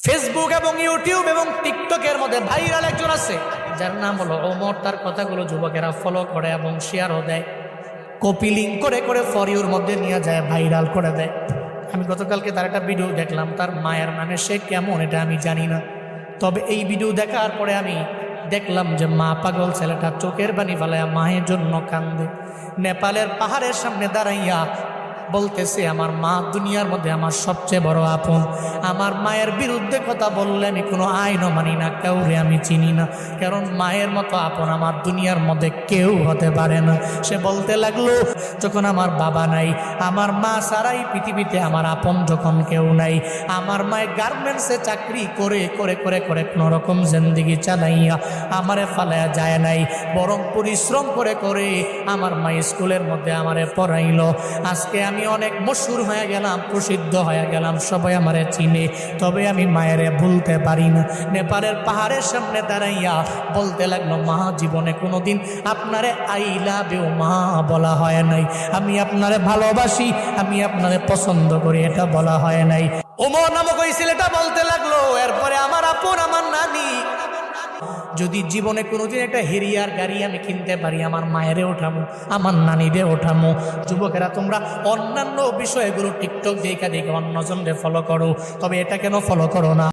Facebook এবং YouTube এবং টিকটকের মধ্যে ভাইরাল একজন আছে যার নাম হলো ওমর। তার কথাগুলো যুবকেরা ফলো করে এবং শেয়ারও দেয়, কপি লিঙ্ক করে করে ফর ইউর মধ্যে নিয়ে যায়, ভাইরাল করে দেয়। আমি গতকালকে তার একটা ভিডিও দেখলাম, তার মায়ের নামে সে কেমন এটা আমি জানি না, তবে এই ভিডিও দেখার পরে আমি দেখলাম যে মা পাগল ছেলেটা চোখের পানি ফেলাইয়া মায়ের জন্য কান্দে। নেপালের পাহাড়ের সামনে দাঁড়াইয়া বলতেছে, আমার মা দুনিয়ার মধ্যে আমার সবচেয়ে বড় আপন। আমার মায়ের বিরুদ্ধে কথা বললে আমি কোনো আইনও মানি না, কাউরে আমি চিনি না, কারণ মায়ের মতো আপন আমার দুনিয়ার মধ্যে কেউ হতে পারে না। সে বলতে লাগলো, যখন আমার বাবা নাই, আমার মা ছাড়াই পৃথিবীতে আমার আপন যখন কেউ নাই, আমার মায়ের গার্মেন্টসে চাকরি করে করে করে করে কোনো রকম জিন্দেগি চালাইয়া আমারে ফালাইয়া যায় নাই, বরং পরিশ্রম করে করে আমার মা স্কুলের মধ্যে আমারে পড়াইলো। আজকে আমি অনেক মশহুর হয়ে গেলাম, প্রসিদ্ধ হয়ে গেলাম, সবাই আমারে চিনে, তবে আমি মায়েরে ভুলতে পারি না। নেপালের পাহাড়ের সামনে দাঁড়াইয়া বলতে লাগলো, মা জীবনে কোনোদিন আপনারে আই লাভ ইউ মা বলা হয় নাই, আমি আপনারে ভালোবাসি, আমি আপনারে পছন্দ করি, এটা বলা হয় নাই। ওমর নামক ওই ছেলেটা বলতে লাগলো, এরপরে আমার আপন আমার নানি, যদি জীবনে কোনোদিন একটা হেরিয়ার গাড়ি আমি কিনতে পারি, আমার মায়েরে ওঠামো, আমার নানিরে ওঠামো। যুবকেরা তোমরা অন্যান্য বিষয়গুলো টিকটক দেখা দেখে অন্যজনরে ফলো করো, তবে এটা কেন ফলো করো না?